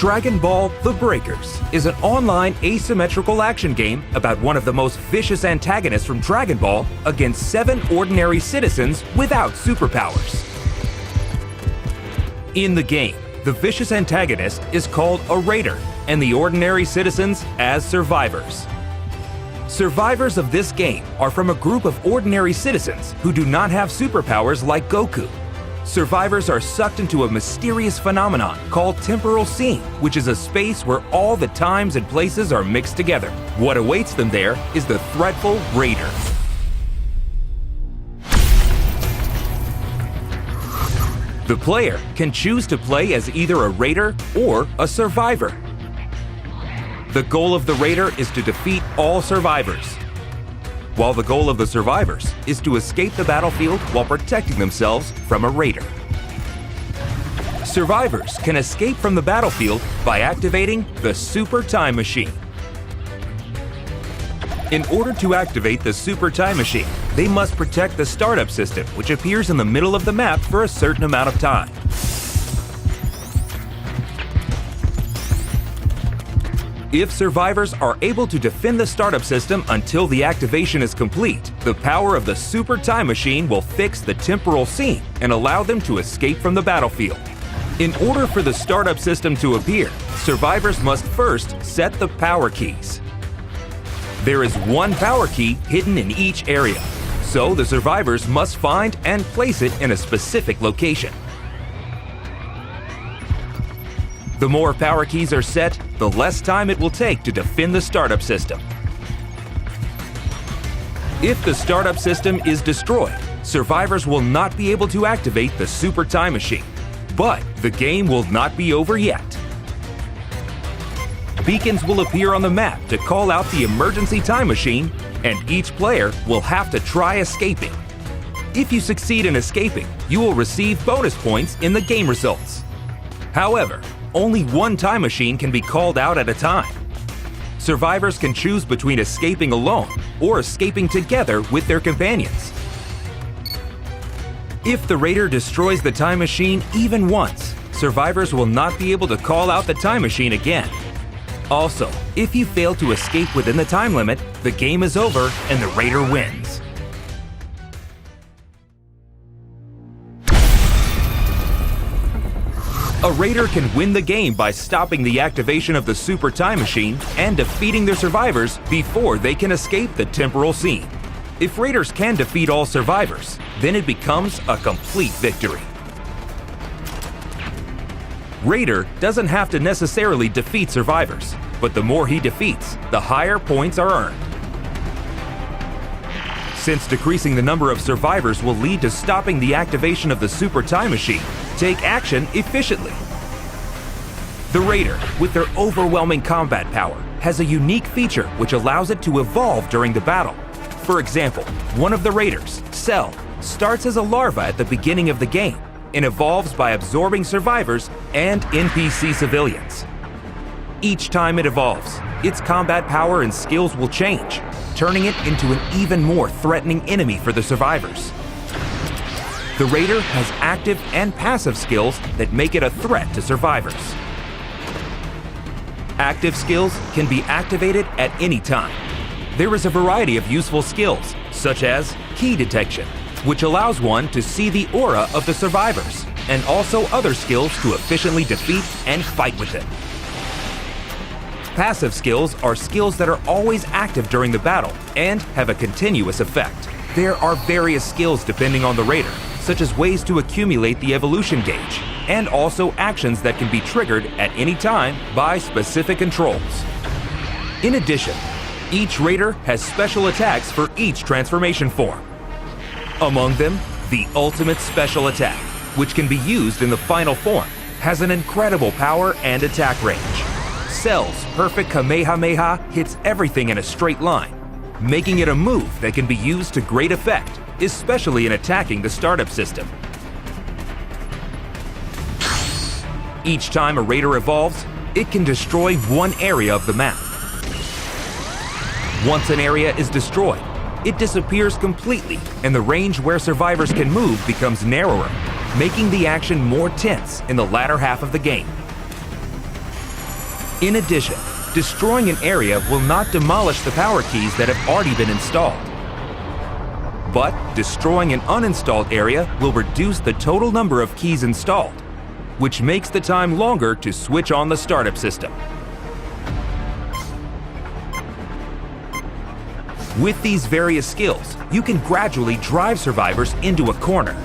Dragonball The Breakers is an online asymmetrical action game about one of the most vicious antagonists from Dragon Ball against 7 ordinary citizens without superpowers. In the game, the vicious antagonist is called a Raider, and the ordinary citizens as survivors. Survivors of this game are from a group of ordinary citizens who do not have superpowers like Goku. Survivors are sucked into a mysterious phenomenon called temporal seam, which is a space where all the times and places are mixed together. What awaits them there is the threatful Raider. The player can choose to play as either a Raider or a Survivor. The goal of the Raider is to defeat all survivors, while the goal of the survivors is to escape the battlefield while protecting themselves from a Raider. Survivors can escape from the battlefield by activating the Super Time Machine. In order to activate the Super Time Machine, they must protect the startup system, which appears in the middle of the map for a certain amount of time. If survivors are able to defend the startup system until the activation is complete, the power of the Super Time Machine will fix the temporal seam and allow them to escape from the battlefield. In order for the startup system to appear, survivors must first set the power keys. There is one power key hidden in each area, so the survivors must find and place it in a specific location. The more power keys are set, the less time it will take to defend the startup system. If the startup system is destroyed, survivors will not be able to activate the Super Time Machine. But the game will not be over yet. Beacons will appear on the map to call out the emergency time machine, and each player will have to try escaping. If you succeed in escaping, you will receive bonus points in the game results. However, only one time machine can be called out at a time. Survivors can choose between escaping alone or escaping together with their companions. If the Raider destroys the time machine even once, survivors will not be able to call out the time machine again. Also, if you fail to escape within the time limit, the game is over and the Raider wins. A Raider can win the game by stopping the activation of the Super Time Machine and defeating their survivors before they can escape the temporal seam. If Raiders can defeat all survivors, then it becomes a complete victory. Raider doesn't have to necessarily defeat survivors, but the more he defeats, the higher points are earned. Since decreasing the number of survivors will lead to stopping the activation of the Super Time Machine, take action efficiently. The Raider, with their overwhelming combat power, has a unique feature which allows it to evolve during the battle. For example, one of the Raiders, Cell, starts as a larva at the beginning of the game and evolves by absorbing survivors and NPC civilians. Each time it evolves, its combat power and skills will change, turning it into an even more threatening enemy for the survivors. The Raider has active and passive skills that make it a threat to survivors. Active skills can be activated at any time. There is a variety of useful skills, such as key detection, which allows one to see the aura of the survivors, and also other skills to efficiently defeat and fight with them. Passive skills are skills that are always active during the battle and have a continuous effect. There are various skills depending on the Raider, such as ways to accumulate the evolution gauge, and also actions that can be triggered at any time by specific controls. In addition, each Raider has special attacks for each transformation form. Among them, the Ultimate Special Attack, which can be used in the final form, has an incredible power and attack range. Cell's perfect Kamehameha hits everything in a straight line, making it a move that can be used to great effect, especially in attacking the startup system. Each time a Raider evolves, it can destroy one area of the map. Once an area is destroyed, it disappears completely, and the range where survivors can move becomes narrower, making the action more tense in the latter half of the game. In addition, destroying an area will not demolish the power keys that have already been installed. But destroying an uninstalled area will reduce the total number of keys installed, which makes the time longer to switch on the startup system. With these various skills, you can gradually drive survivors into a corner.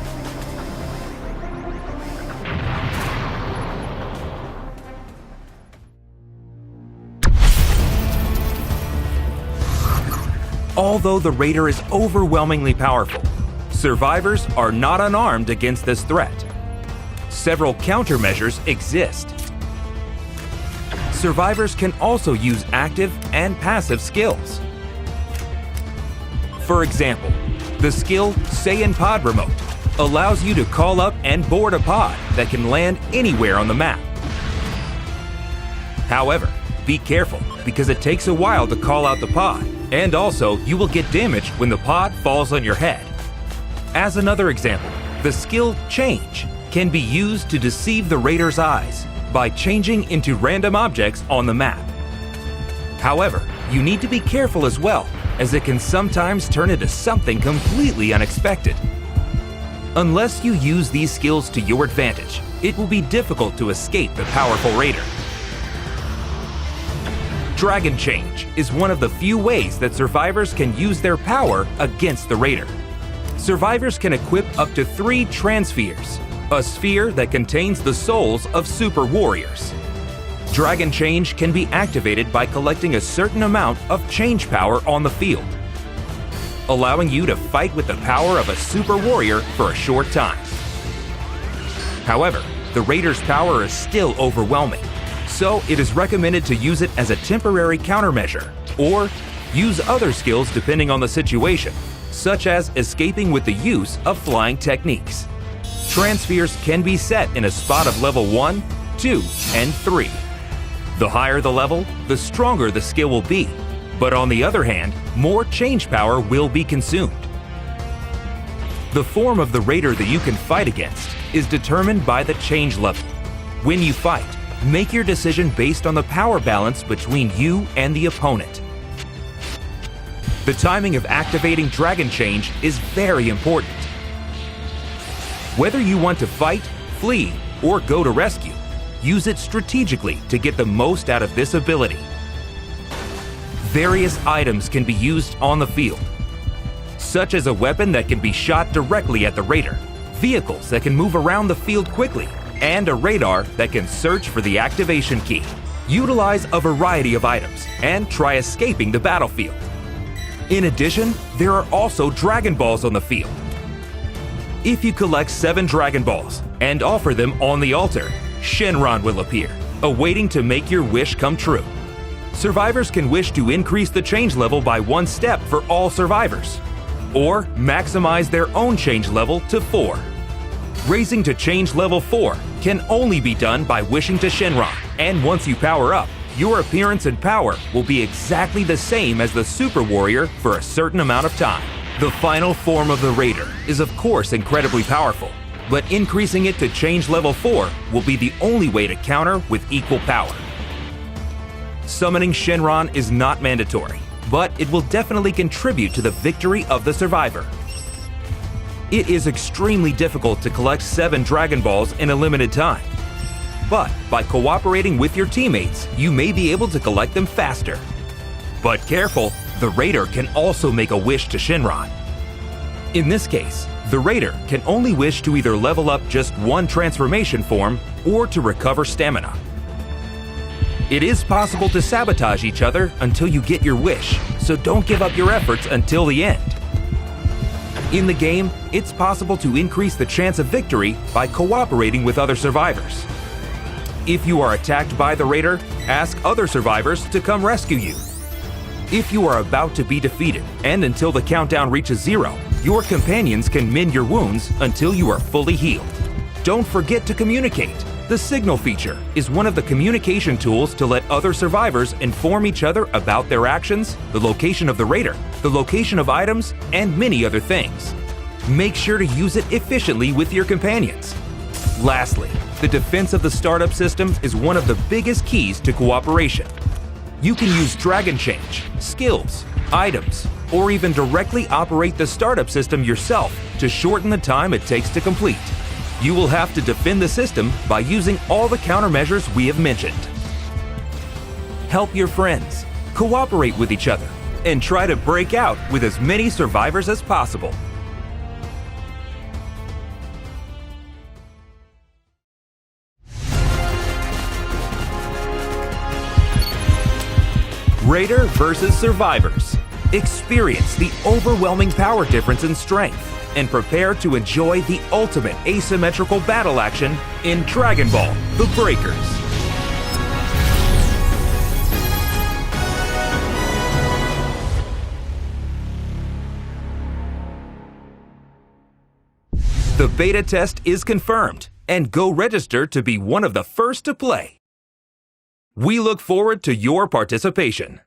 Although the Raider is overwhelmingly powerful, survivors are not unarmed against this threat. Several countermeasures exist. Survivors can also use active and passive skills. For example, the skill Saiyan Pod Remote allows you to call up and board a pod that can land anywhere on the map. However, be careful because it takes a while to call out the pod, and also you will get damaged when the pod falls on your head. As another example, the skill Change can be used to deceive the Raider's eyes by changing into random objects on the map. However, you need to be careful as well, as it can sometimes turn into something completely unexpected. Unless you use these skills to your advantage, it will be difficult to escape the powerful Raider. Dragon Change is one of the few ways that survivors can use their power against the Raider. Survivors can equip up to 3 Transpheres, a sphere that contains the souls of super warriors. Dragon Change can be activated by collecting a certain amount of change power on the field, allowing you to fight with the power of a super warrior for a short time. However, the Raider's power is still overwhelming, so it is recommended to use it as a temporary countermeasure, or use other skills depending on the situation, such as escaping with the use of flying techniques. Transpheres can be set in a spot of level 1, 2, and 3. The higher the level, the stronger the skill will be, but on the other hand, more change power will be consumed. The form of the Raider that you can fight against is determined by the change level. When you fight, make your decision based on the power balance between you and the opponent. The timing of activating Dragon Change is very important. Whether you want to fight, flee, or go to rescue, use it strategically to get the most out of this ability. Various items can be used on the field, such as a weapon that can be shot directly at the Raider, vehicles that can move around the field quickly, and a radar that can search for the activation key. Utilize a variety of items and try escaping the battlefield. In addition, there are also Dragon Balls on the field. If you collect 7 Dragon Balls and offer them on the altar, Shenron will appear, awaiting to make your wish come true. Survivors can wish to increase the change level by 1 step for all survivors, or maximize their own change level to 4. Raising to change level 4 can only be done by wishing to Shenron, and once you power up, your appearance and power will be exactly the same as the Super Warrior for a certain amount of time. The final form of the Raider is of course incredibly powerful, but increasing it to change level 4 will be the only way to counter with equal power. Summoning Shenron is not mandatory, but it will definitely contribute to the victory of the survivor. It is extremely difficult to collect 7 Dragon Balls in a limited time, but by cooperating with your teammates, you may be able to collect them faster. But careful, the Raider can also make a wish to Shenron. In this case, the Raider can only wish to either level up just 1 transformation form or to recover stamina. It is possible to sabotage each other until you get your wish, so don't give up your efforts until the end. In the game, it's possible to increase the chance of victory by cooperating with other survivors. If you are attacked by the Raider, ask other survivors to come rescue you. If you are about to be defeated, and until the countdown reaches 0, your companions can mend your wounds until you are fully healed. Don't forget to communicate. The signal feature is one of the communication tools to let other survivors inform each other about their actions, the location of the Raider, the location of items, and many other things. Make sure to use it efficiently with your companions. Lastly, the defense of the startup system is one of the biggest keys to cooperation. You can use Dragon Change, skills, items, or even directly operate the startup system yourself to shorten the time it takes to complete. You will have to defend the system by using all the countermeasures we have mentioned. Help your friends, cooperate with each other, and try to break out with as many survivors as possible. Raider versus Survivors. Experience the overwhelming power difference in strength and prepare to enjoy the ultimate asymmetrical battle action in Dragonball The Breakers. The beta test is confirmed, and go register to be one of the first to play. We look forward to your participation.